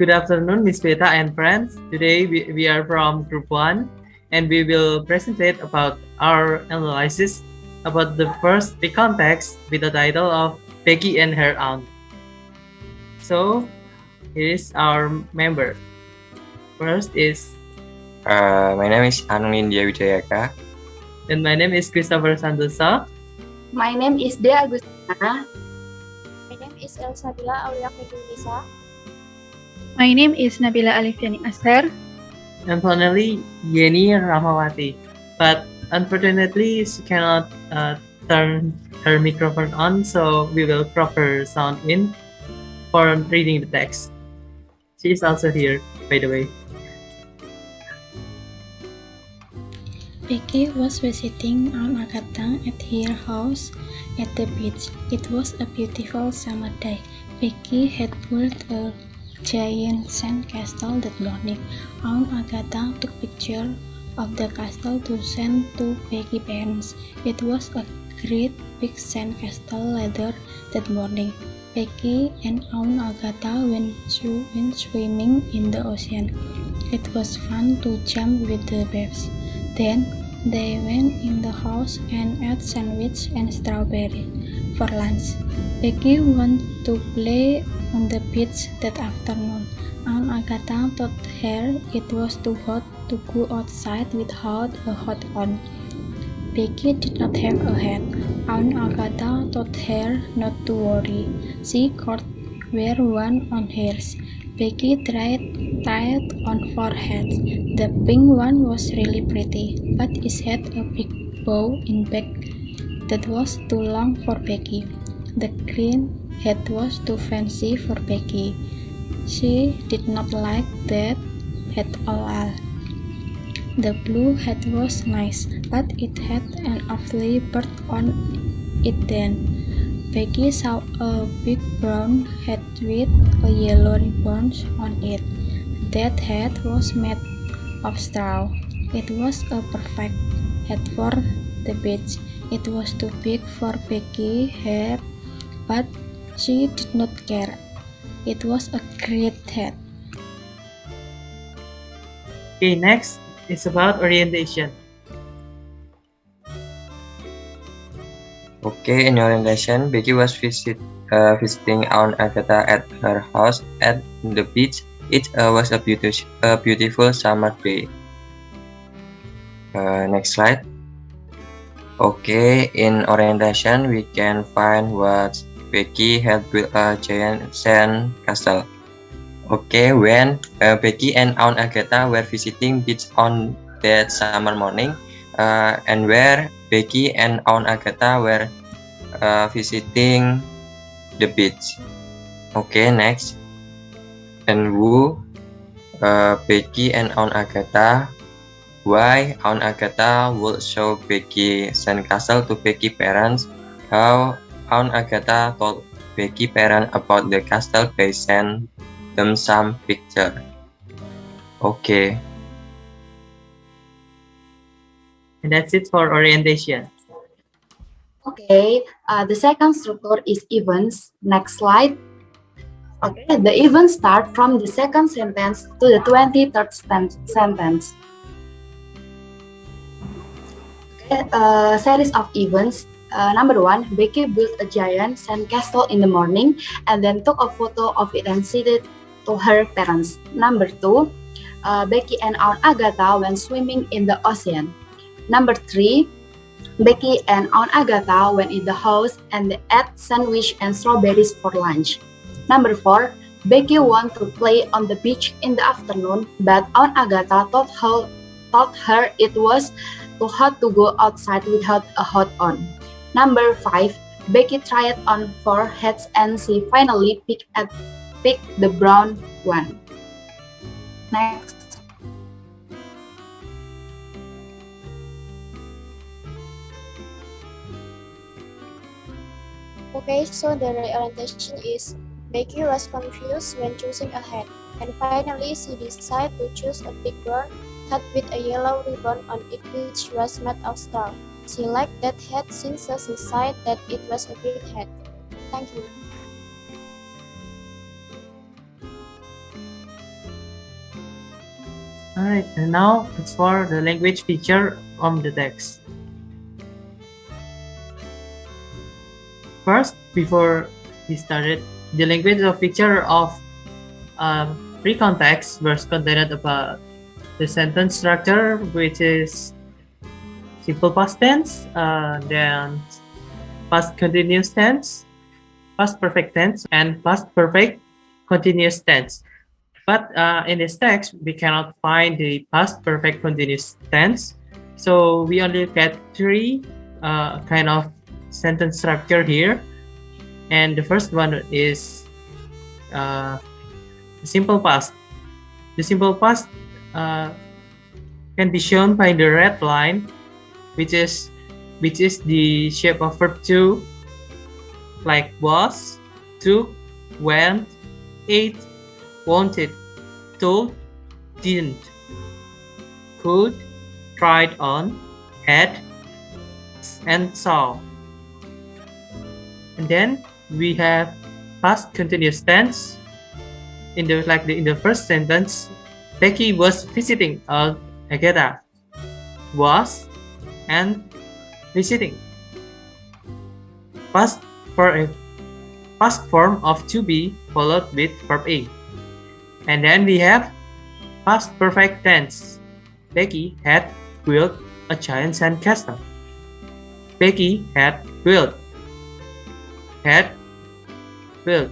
Good afternoon, Miss Beta and friends. Today we are from Group 1 and we will present about our analysis about the first big context with the title of Becky and her aunt. So, here is our member. First is My name is Anunin Widayaka. and my name is Christopher Santosa. My name is Dea Agustina. My name is Elsabila Aulia Fedulisa. My name is Nabila Alifiani Asher. And finally, Yeni Ramawati. But unfortunately, she cannot turn her microphone on, so we will crop her sound in for reading the text. She is also here, by the way. Becky was visiting Aunt Agatha at her house at the beach. It was a beautiful summer day. Becky had built a giant sand castle that morning. Aunt Agatha took pictures of the castle to send to Becky's parents. It was a great big sand castle later that morning. Becky and Aunt Agatha went swimming in the ocean. It was fun to jump with the babes. Then they went in the house and ate sandwich and strawberry for lunch. Becky wanted to play on the beach that afternoon. Aunt Agatha told her it was too hot to go outside without a hat on. Becky did not have a hat. Aunt Agatha told her not to worry. She could wear one on hers. Becky tried on 4 hats. The pink one was really pretty, but it had a big bow in back that was too long for Becky. The green hat was too fancy for Becky. She did not like that hat at all. The blue hat was nice, but it had an ugly bird on it then. Becky saw a big brown hat with a yellow ribbon on it. That hat was made of straw. It was a perfect hat for the beach. It was too big for Becky's hair, but she did not care. It was a great hat. Okay, next is about orientation. Okay, in orientation, Becky was visiting Aunt Agatha at her house at the beach. It was a beautiful summer day. Next slide. Okay, in orientation, we can find what Becky had built a giant sand castle. Okay, when Becky and Aunt Agatha were visiting beach on that summer morning, and where Becky and Aunt Agatha were visiting the beach. Okay, next. And who Becky and Aunt Agatha? Why Aunt Agatha would show Becky sandcastle to Becky parents? How Aunt Agatha told Becky parents about the castle by send them some picture. Okay. And that's it for orientation. Okay, the second structure is events. Next slide. Okay, the events start from the second sentence to the 23rd sentence. Okay, series of events. Number 1, Becky built a giant sandcastle in the morning and then took a photo of it and sent it to her parents. Number 2, Becky and Aunt Agatha went swimming in the ocean. Number 3, Becky and Aunt Agatha went in the house and they ate sandwich and strawberries for lunch. Number 4, Becky wanted to play on the beach in the afternoon, but Aunt Agatha told her it was too hot to go outside without a hat on. Number 5, Becky tried on 4 hats and she finally picked the brown one. Next. Okay, so the orientation is Becky was confused when choosing a hat, and finally she decided to choose a big brown hat with a yellow ribbon on it which was made of straw. She liked that hat since she decided that it was a great hat. Thank you. Alright, and now it's for the language feature of the text. First, before we started, the language of feature of recount text was contained about the sentence structure, which is simple past tense, then past continuous tense, past perfect tense, and past perfect continuous tense. But in this text, we cannot find the past perfect continuous tense. So we only get three kind of sentence structure here. And the first one is simple past. The simple past can be shown by the red line, which is the shape of verb to, like was, took, went, ate, wanted, told, didn't, could, tried on, had, and saw. And then we have past continuous tense. In the first sentence, Becky was visiting Agatha. Was and visiting. Past for a past form of to be followed with verb a. And then we have past perfect tense. Becky had built a giant sandcastle. Becky had built. Had built.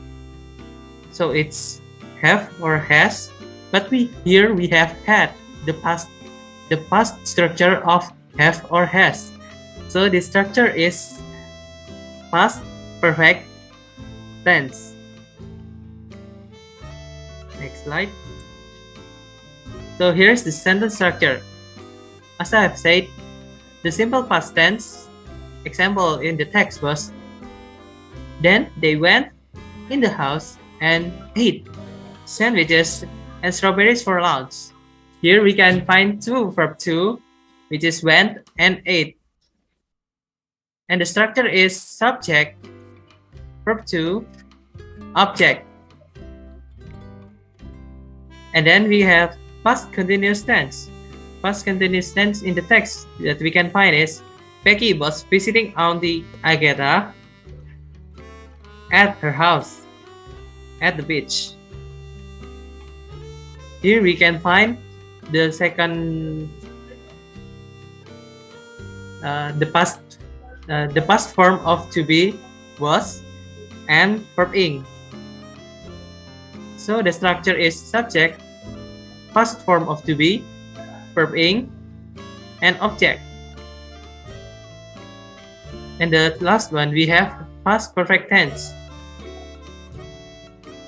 So it's have or has, but here we have had, the past structure of have or has. So the structure is past perfect tense. Next slide. So here's the sentence structure. As I have said, the simple past tense example in the text was, then they went in the house and ate sandwiches and strawberries for lunch. Here we can find two verb to, which is went and ate. And the structure is subject, verb to, object. And then we have past continuous tense. Past continuous tense in the text that we can find is, Becky was visiting Auntie Agatha at her house at the beach. Here we can find the second, the past form of to be was and verb ing. So the structure is subject, past form of to be, verb ing, and object. And the last one we have past perfect tense.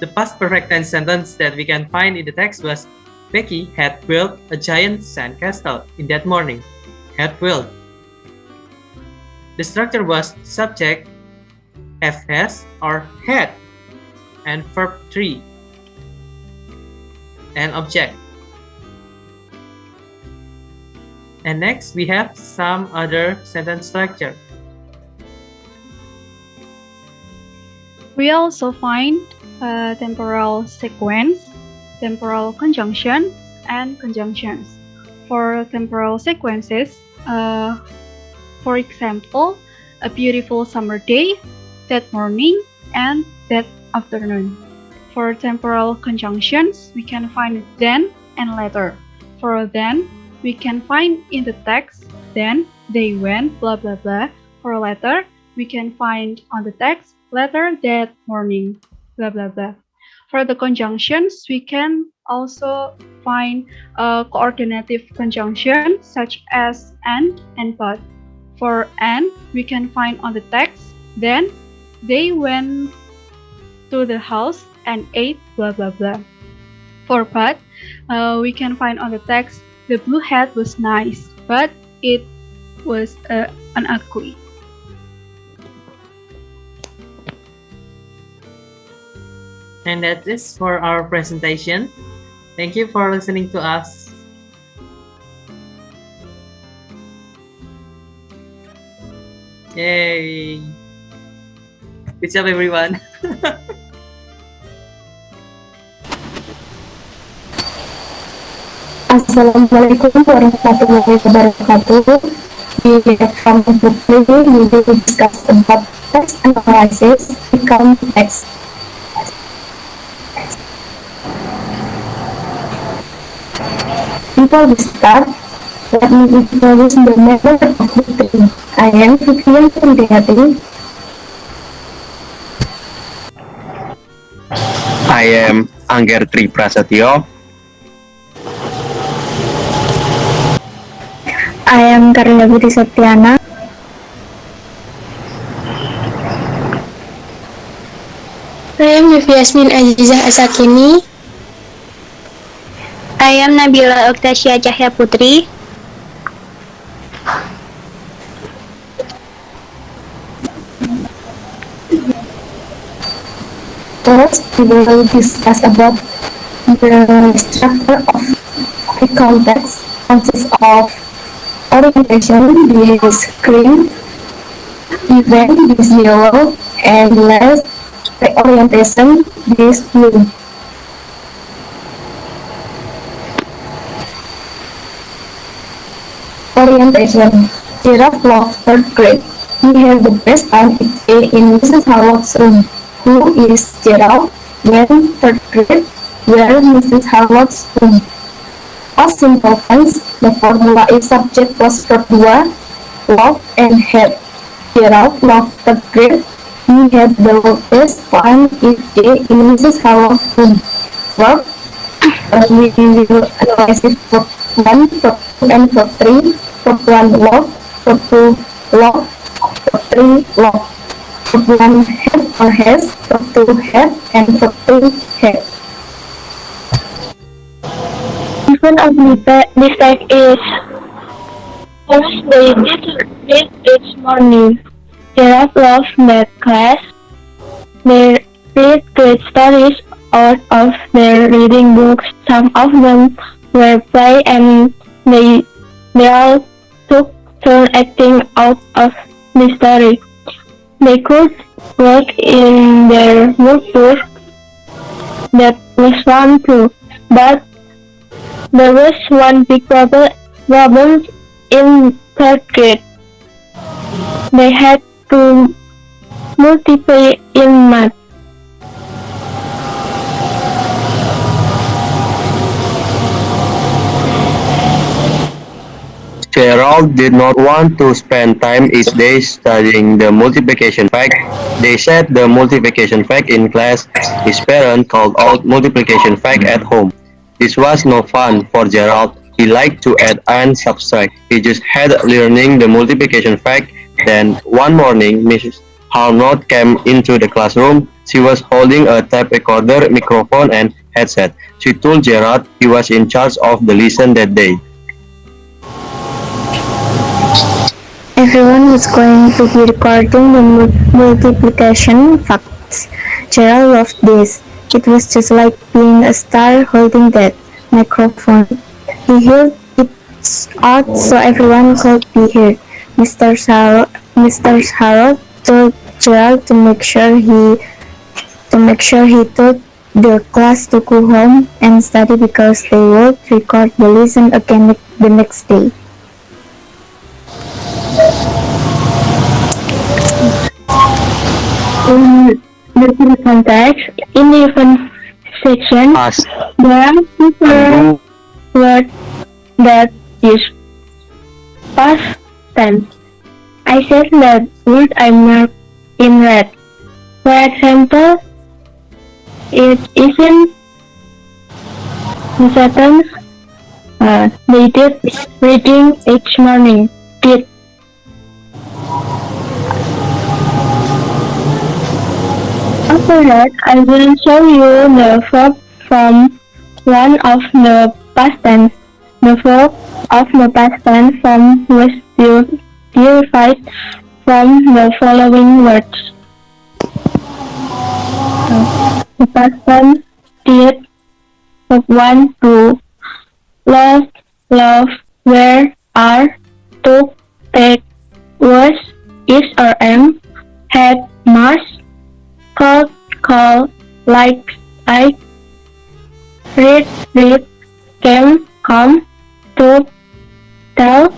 The past perfect tense sentence that we can find in the text was, Becky had built a giant sandcastle in that morning. Had built. The structure was subject, have has or had, and verb 3, and object. And next we have some other sentence structure. We also find temporal sequence, temporal conjunctions, and conjunctions. For temporal sequences, for example, a beautiful summer day, that morning, and that afternoon. For temporal conjunctions, we can find then and later. For then, we can find in the text, then, they went, blah blah blah. For later, we can find on the text, later that morning, blah blah blah. For the conjunctions, we can also find a coordinative conjunction such as and but. For and, we can find on the text, then they went to the house and ate blah blah blah. For but, we can find on the text, the blue hat was nice, but it was ugly. And that is for our presentation. Thank you for listening to us. Yay! Good job, everyone. Assalamualaikum warahmatullahi wabarakatuh. We from book 3 we will discuss about text analysis, recount text. Before we start, let me introduce the member of book 3. I am Vivian Pindayati. I am Angger Tri Prasetyo. I am Karya Budi Septiana. I am Yasmin Azizah Asakini. I am Nabila Oktasya Cahya Putri. First, we will discuss about the structure of recount text. Consists of orientation, the screen, event, this yellow, and last reorientation, this blue. Orientation. Giraffe loves third grade. He had the best time each day in Mrs. Harlock's room. Who is Gerald? When third grade, where Mrs. Harlock's room. As simple tense, the formula is subject plus verb 2, love and had. Gerald loved third grade. He had the best time each day in Mrs. Harlock's room. Verb, we will analyze it verb 1, verb 2, and verb 3. Verb 1 love, verb 2 love, verb 3 love. Verb 1 had or has, verb 2 had, and verb 3 had. One of the mistake is first they did read each morning. Giraffe loves math class. They read great stories out of their reading books. Some of them were play and they all took turn acting out of the story. They could work in their workbook. That was fun too, but there was one big problem in third grade. They had to multiply in math. Gerald did not want to spend time each day studying the multiplication fact. They said the multiplication fact in class. His parents called out multiplication fact at home. This was no fun for Gerald. He liked to add and subtract. He just had learning the multiplication fact. Then one morning, Mrs. Harnott came into the classroom. She was holding a tape recorder, microphone, and headset. She told Gerald he was in charge of the lesson that day. Everyone was going to be recording the multiplication facts. Gerald loved this. It was just like being a star holding that microphone. He held it out so everyone could be heard. Mr. Harold told Gerald to make sure he told the class to go home and study because they would record the lesson again the next day. In the context, in the event section, As there are different words that is past tense. I said that word I marked in red. For example, it isn't the sentence they did reading each morning. Did. After that, I will show you the verb from one of the past tense. The verb of the past tense form was derived from the following words. The past tense did, verb 1, do, love, where, are, took, take, was, is or am, had, must, call, like, read, came, come, to, tell,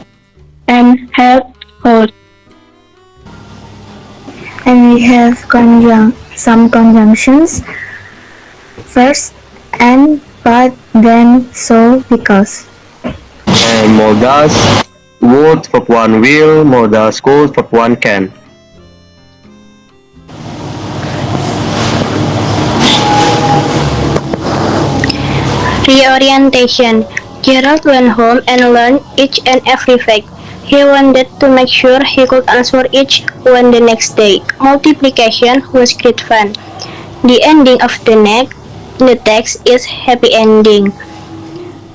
and help, hold. And we have some conjunctions. First, and, but, then, so, because. And Moldas would verb 1 will, Moldas could verb 1 can. Reorientation. Gerald went home and learned each and every fact. He wanted to make sure he could answer each one the next day. Multiplication was great fun. The ending of the text is happy ending.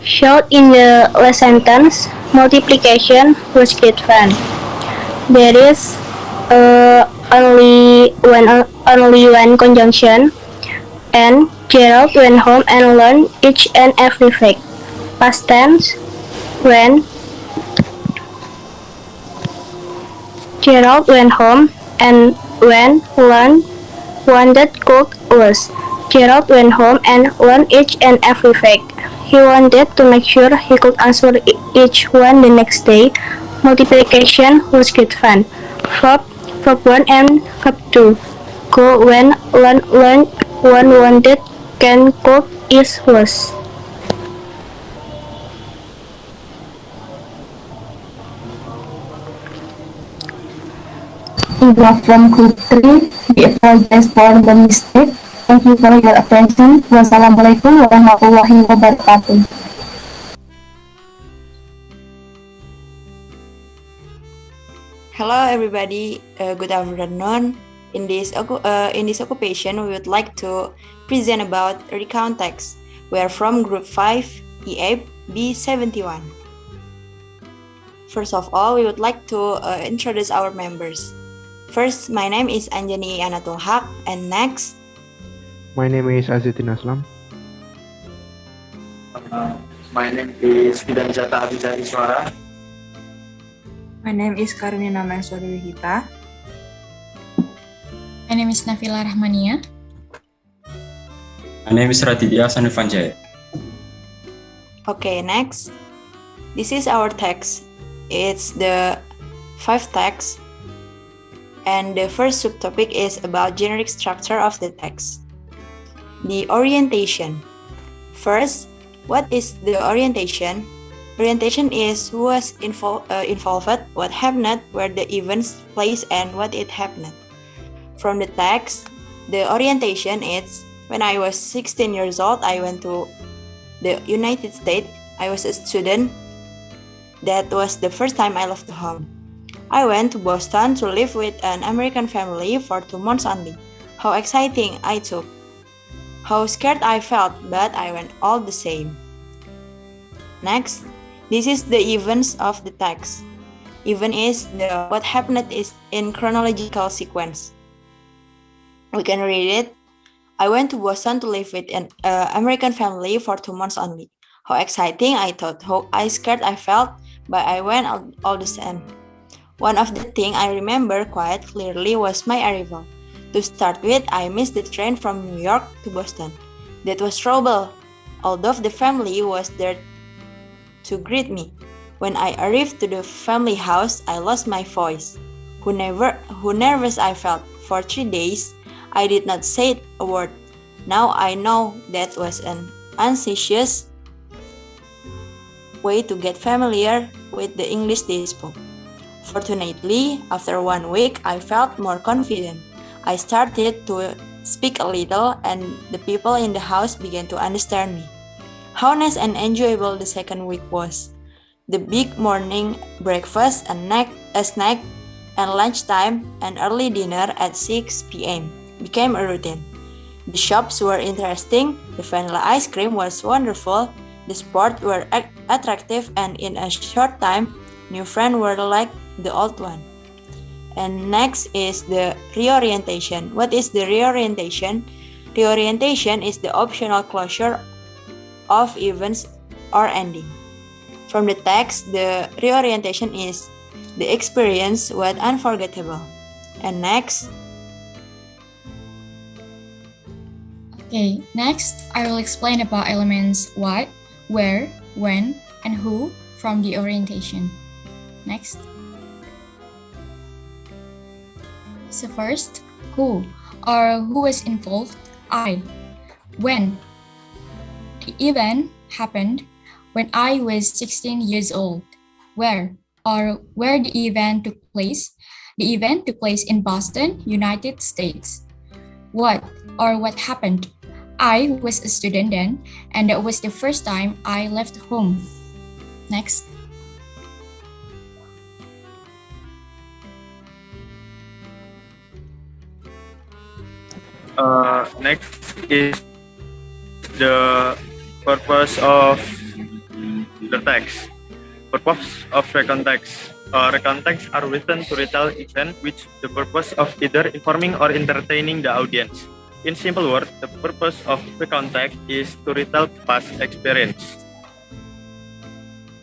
Shout in the last sentence, multiplication was great fun. There is only one conjunction, and Gerald went home and learned each and every fact. Past tense, when Gerald went home and when learned wanted cook was. Gerald went home and learned each and every fact. He wanted to make sure he could answer each one the next day. Multiplication was good fun. Verb, verb 1 and verb 2. Go, when, learn, one wanted, can, cook, is, was. Ibra from Group 3. We apologize for the mistake. Thank you for your attention. Wassalamualaikum warahmatullahi wabarakatuh. Hello everybody, good afternoon. In this occupation, we would like to present about Recount text. We are from Group 5, EA B71. First of all, we would like to introduce our members. First, my name is Anjani Anatul Haq, and next, My name is Azitin Aslam. My name is Fidan Jata Abijari Suara. My name is Karunina Maeswari Wihita. My name is Nafila Rahmania. My name is Raditya Sanufanjaya. Okay, next. This is our text. It's the 5 text, and the first subtopic is about generic structure of the text. The orientation. First, what is the orientation? Orientation is who was involved, what happened, where the events place, and what it happened. From the text, the orientation is when I was 16 years old, I went to the United States. I was a student. That was the first time I left home. I went to Boston to live with an American family for 2 months only. How exciting I took. How scared I felt, but I went all the same. Next, this is the events of the text. Event is what happened is in chronological sequence. We can read it. I went to Boston to live with an American family for 2 months only. How exciting I thought, how scared I felt, but I went all the same. One of the things I remember quite clearly was my arrival. To start with, I missed the train from New York to Boston. That was trouble, although the family was there to greet me. When I arrived to the family house, I lost my voice. How nervous I felt. For 3 days, I did not say a word. Now I know that was an anxious way to get familiar with the English they spoke. Fortunately, after 1 week, I felt more confident. I started to speak a little, and the people in the house began to understand me. How nice and enjoyable the second week was. The big morning breakfast, a snack, and lunchtime and early dinner at 6 p.m. became a routine. The shops were interesting, the vanilla ice cream was wonderful, the sports were attractive, and in a short time, new friends were like the old one. And next is the reorientation. What is the reorientation? Reorientation is the optional closure of events or ending. From the text, the reorientation is the experience was unforgettable. And next. Okay, next I will explain about elements what, where, when, and who from the orientation. Next. So first, who or who was involved? I. When? The event happened when I was 16 years old. Where or where the event took place? The event took place in Boston, United States. What or what happened? I was a student then, and that was the first time I left home. Next. Next is the purpose of the text. Purpose of recount text. Recount texts are written to retell event with the purpose of either informing or entertaining the audience. In simple words, the purpose of recount text is to retell past experience.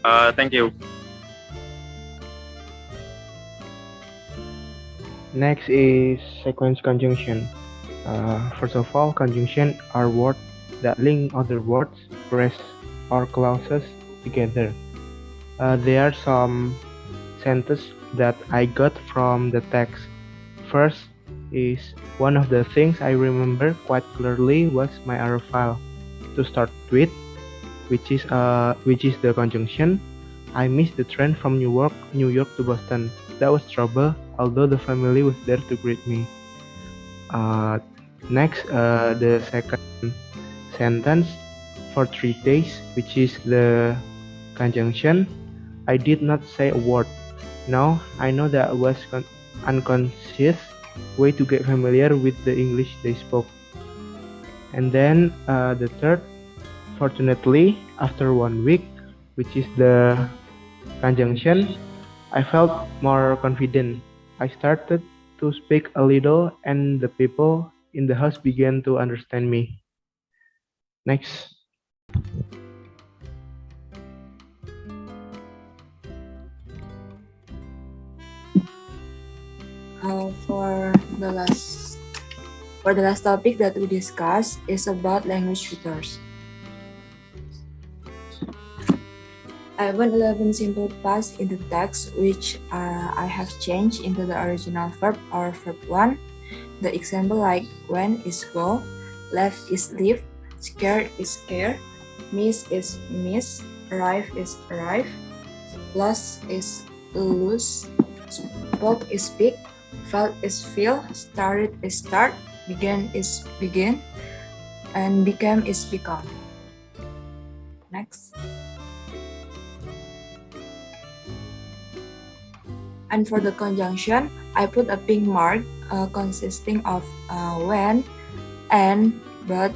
Thank you. Next is sequence conjunction. First of all, conjunction are words that link other words, phrases, or clauses together. There are some sentences that I got from the text. First is one of the things I remember quite clearly was my arrival. To start with, which is the conjunction. I missed the train from New York to Boston. That was trouble, although the family was there to greet me. Next, the second sentence, for 3 days, which is the conjunction. I did not say a word. Now, I know that was unconscious way to get familiar with the English they spoke. And then the third, fortunately, after 1 week, which is the conjunction, I felt more confident. I started to speak a little and the people in the house began to understand me. Next. For the last topic that we discussed is about language features. I have 11 simple past in the text which I have changed into the original verb or verb 1. The example like went is go, left is leave, scared is scare, miss is miss, arrive is arrive, lost is lose, spoke is speak, felt is feel, started is start, began is begin, and became is become. Next. And for the conjunction, I put a pink mark consisting of when, and, but,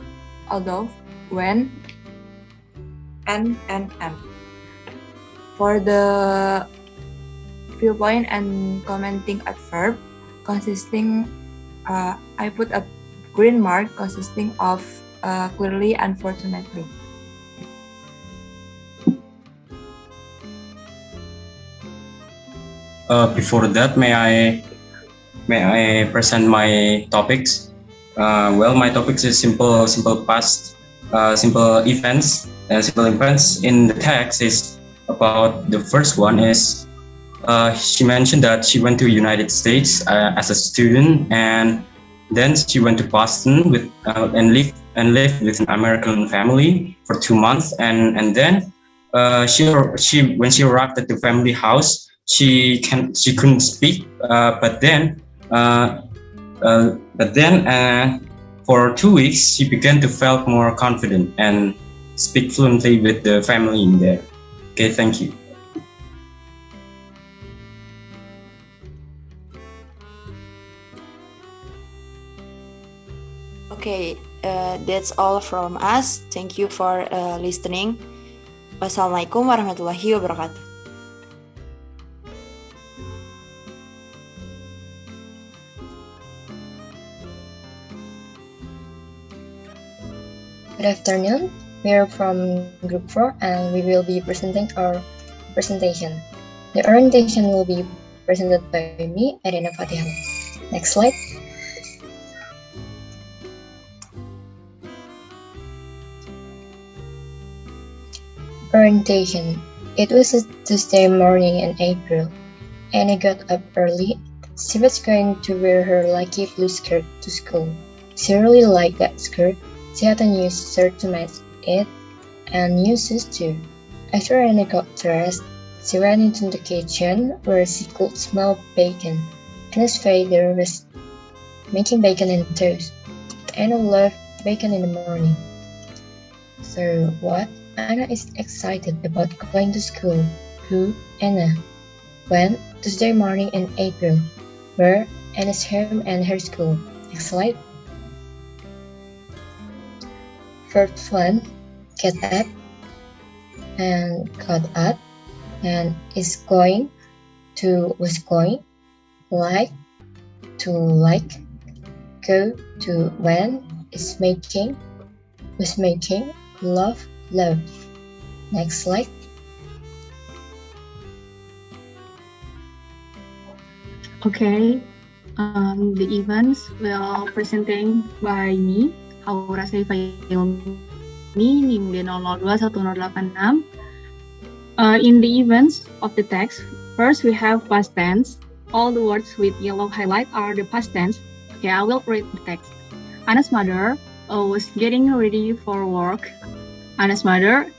although, when, and. For the viewpoint and commenting adverb consisting, I put a green mark consisting of clearly, unfortunately. Before that, may I present my topics? Well, my topics is simple past, simple events. Simple events in the text is about the first one is she mentioned that she went to United States as a student, and then she went to Boston with and lived with an American family for 2 months, and then she when she arrived at the family house, she couldn't speak, but then for 2 weeks she began to felt more confident and speak fluently with the family in there. Okay, thank you. Okay, that's all from us. Thank you for listening. Wassalamualaikum warahmatullahi wabarakatuh. Good afternoon. We are from Group 4 and we will be presenting our presentation. The orientation will be presented by me, Arina Fatihan. Next slide. Orientation. It was a Tuesday morning in April. Anna got up early. She was going to wear her lucky blue skirt to school. She really liked that skirt. She had a new shirt to match it, and new shoes too. After Anna got dressed, she went into the kitchen where she could smell bacon. Anna's father was making bacon and toast. Anna loved bacon in the morning. So what? Anna is excited about going to school. Who? Anna. When? Tuesday morning in April. Where? Anna's home and her school. Next slide. First one, get up and got up and is going to was going, like to like, go to when is making, was making, love, love. Next slide. Okay, the events will presenting by me, Aura Saifailmi, NIM D0021086. In the events of the text, first we have past tense. All the words with yellow highlight are the past tense. Okay, I will read the text. Anna's mother was getting ready for work. Anna's mother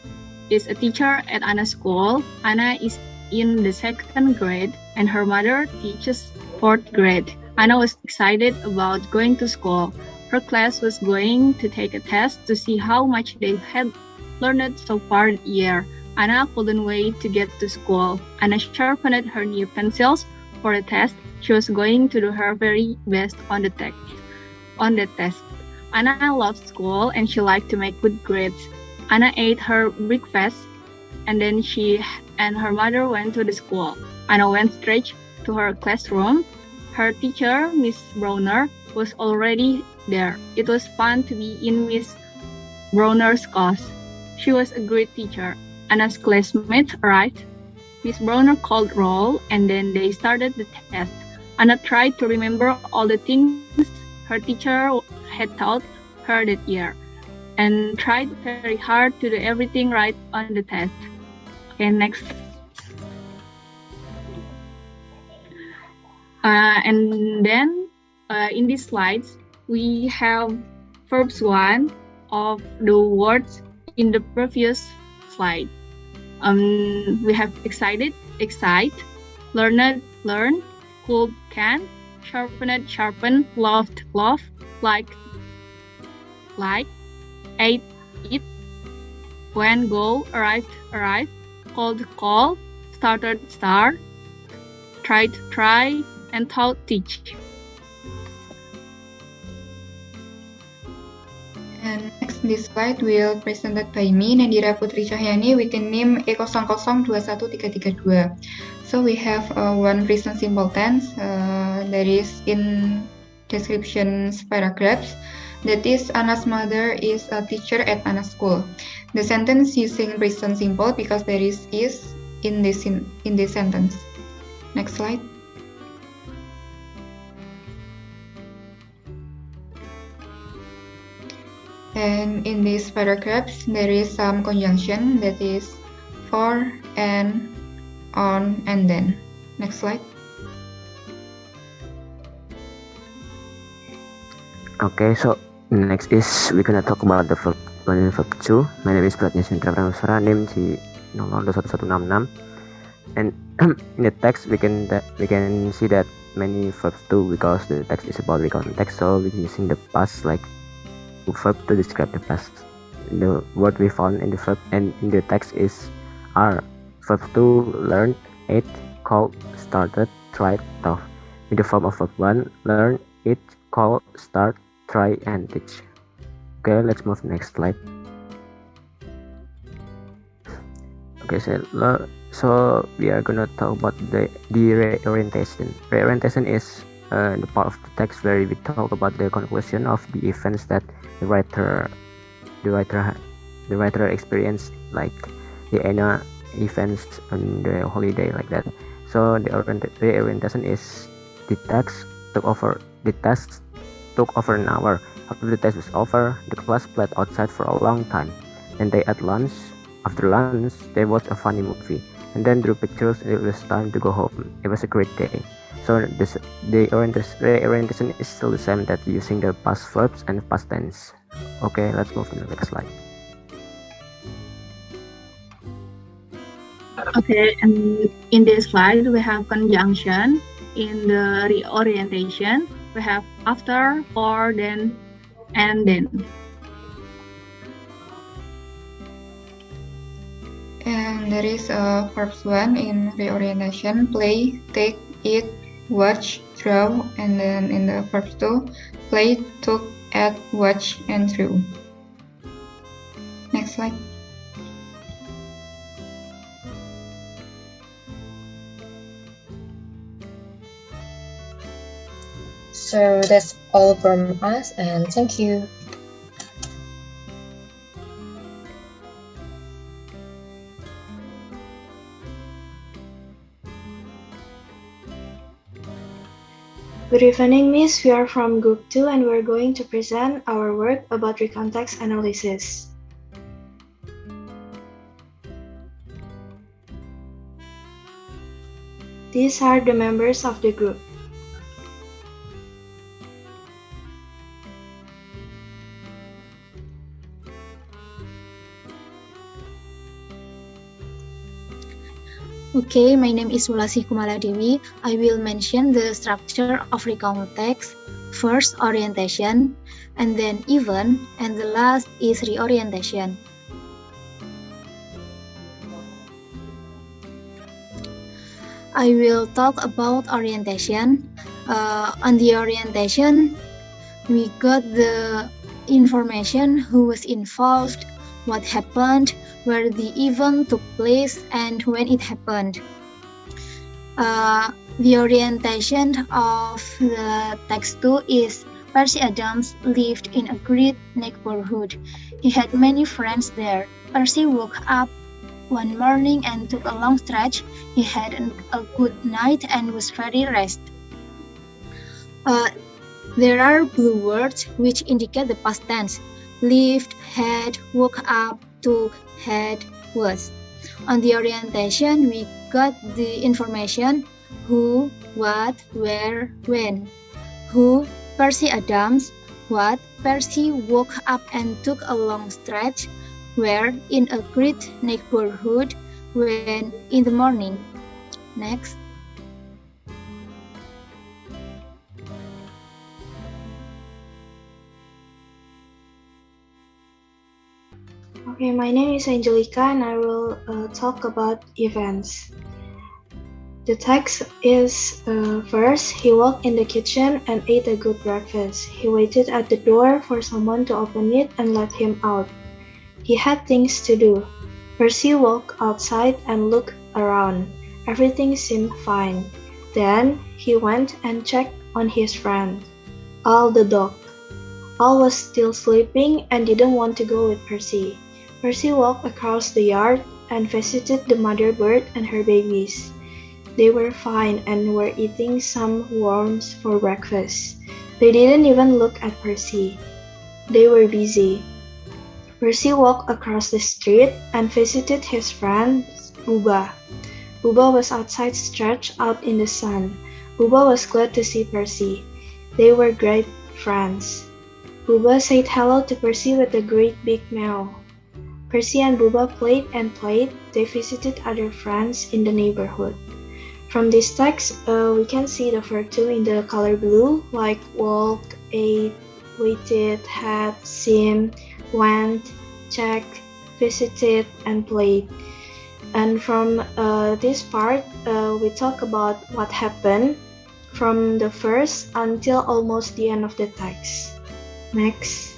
is a teacher at Anna's school. Anna is in the second grade and her mother teaches fourth grade. Anna was excited about going to school. Her class was going to take a test to see how much they had learned so far that year. Anna couldn't wait to get to school. Anna sharpened her new pencils for the test. She was going to do her very best on the test. Anna loved school and she liked to make good grades. Anna ate her breakfast and then she and her mother went to the school. Anna went straight to her classroom. Her teacher, Miss Browner, was already there. It was fun to be in Miss Browner's class. She was a great teacher. Anna's classmates arrived. Miss Browner called roll and then they started the test. Anna tried to remember all the things her teacher had taught her that year and tried very hard to do everything right on the test. Okay, next. And then in these slides, we have verbs 1 of the words in the previous slide. We have excited, excite, learned, learn, could, can, sharpened, sharpen, loved, love, like, ate, eat, went, go, arrived, arrive, called, call, started, start, tried, try, and taught, teach. And next, this slide will presented by me, Nandira Putri Cahyani, with the name E0021332. So we have one present simple tense that is in description paragraphs. That is, Anna's mother is a teacher at Anna's school. The sentence using present simple because there is in this sentence. Next slide. And in these paragraphs, there is some conjunction that is for, and, on, and then. Next slide. Okay, so next is we're gonna talk about the verb 1 and verb 2. My name is Pratnya Sindra Prameswara, name C0111166. And in the text we can see that many verbs too, because the text is about recount text, so we're using the past like verb to describe the past. The word we found in the verb and in the text is are verb 2, learn, ate, called, started, tried, taught. In the form of verb 1, learn, eat, call, start, try, and teach. Okay, let's move next slide. Okay, so we are gonna talk about the reorientation. Reorientation is the part of the text where we talk about the conclusion of the events that the writer experienced, like the annual events on the holiday, like that. So the reorientation is the text took over an hour. After the test was over, the class played outside for a long time. Then they ate lunch. After lunch, they watched a funny movie and then drew pictures. It was time to go home. It was a great day. So the orientation is still the same, that using the past verbs and past tense. Okay, let's move to the next slide. Okay, and in this slide we have conjunction. In the reorientation, we have after, for, then, and then. And there is a first one in reorientation: play, take, eat, watch, draw, and then in the verb 2, play, took, ate, watch, and drew. Next slide. So that's all from us, and thank you. Good evening, Miss. We are from Group 2 and we're going to present our work about recontext analysis. These are the members of the group. Okay, my name is Wulasih Kumaladewi. I will mention the structure of recount text. First, orientation, and then event, and the last is reorientation. I will talk about orientation. On the orientation, we got the information who was involved, what happened, where the event took place, and when it happened. The orientation of the text 2 is Percy Adams lived in a great neighborhood. He had many friends there. Percy woke up one morning and took a long stretch. He had a good night and was very rested. There are blue words which indicate the past tense: lived, had, woke up, took, had, was. On the orientation, we got the information who, what, where, when. Who, Percy Adams. What, Percy woke up and took a long stretch. Where, in a great neighborhood. When, in the morning. Next. Okay, my name is Angelica and I will talk about events. The text is first, he walked in the kitchen and ate a good breakfast. He waited at the door for someone to open it and let him out. He had things to do. Percy walked outside and looked around. Everything seemed fine. Then he went and checked on his friend, Al the dog. Al was still sleeping and didn't want to go with Percy. Percy walked across the yard and visited the mother bird and her babies. They were fine and were eating some worms for breakfast. They didn't even look at Percy. They were busy. Percy walked across the street and visited his friend Booba. Booba was outside stretched out in the sun. Booba was glad to see Percy. They were great friends. Booba said hello to Percy with a great big meow. Percy and Booba played and played. They visited other friends in the neighborhood. From this text, we can see the verb 2 in the color blue, like walked, ate, waited, had, seen, went, checked, visited, and played. And from this part, we talk about what happened from the first until almost the end of the text. Next.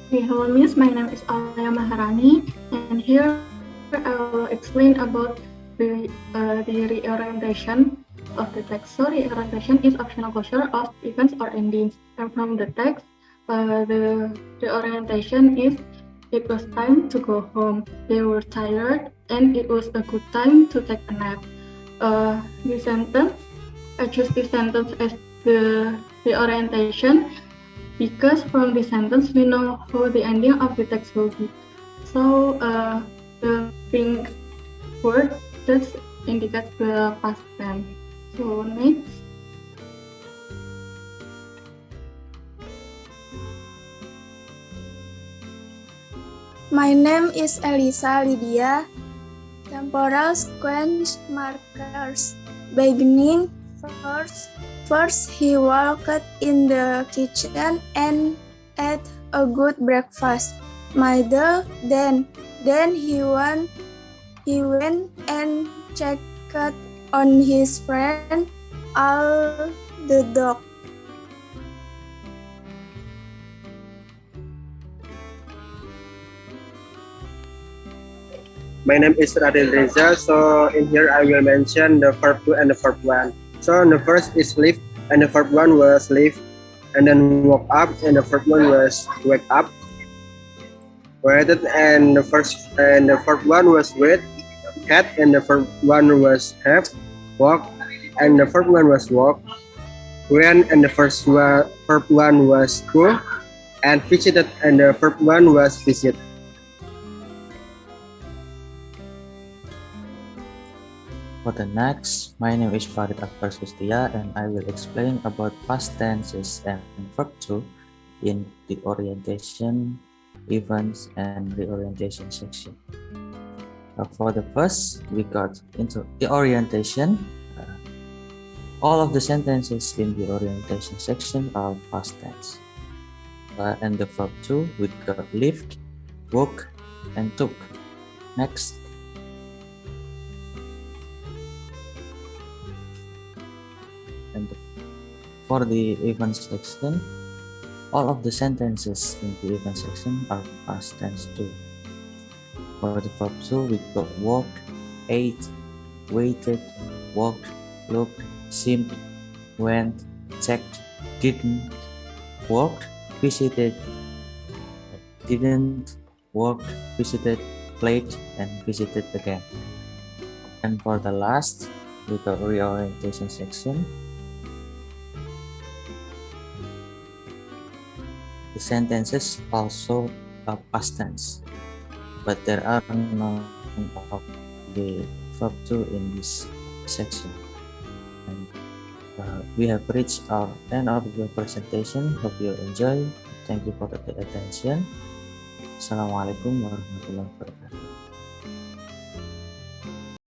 Okay, hello Miss, my name is Alia Maharani, and here I will explain about the reorientation of the text. So reorientation is optional closure of events or endings. And from the text, the reorientation is it was time to go home. They were tired and it was a good time to take a nap. The sentence, I choose this sentence as the reorientation. because from the sentence we know how the ending of the text will be. So the pink word that indicates the past tense. So next. My name is Elisa Lydia. Temporal sequence markers. Beginning first he walked in the kitchen and ate a good breakfast. Then he went and checked on his friend, Al the dog. My name is Radil Reza. So in here I will mention the verb 2 and the verb 1. So the first is live and the verb 1 was live, and then woke up and the verb 1 was wake up. Waited and the verb 1 was wait. Had and the verb 1 was have. Walk and the verb 1 was walk. Went and the verb 1 was go. And visited and the verb 1 was visit. For the next, my name is Farid Akbar Sustia and I will explain about past tenses and verb 2 in the orientation, events, and reorientation section. For the first, we got into the orientation. All of the sentences in the orientation section are past tense. And the verb 2, we got lived, woke, and took. Next. And for the event section, all of the sentences in the event section are past tense too. For the verb 2, we got walked, ate, waited, walked, looked, seemed, went, checked, didn't, walked, visited, didn't, walked, visited, played, and visited again. And for the last, we got reorientation section. The sentences also are past tense, but there are none of the verb 2 in this section. And we have reached our end of the presentation. Hope you enjoy. Thank you for the attention. Assalamualaikum warahmatullahi wabarakatuh.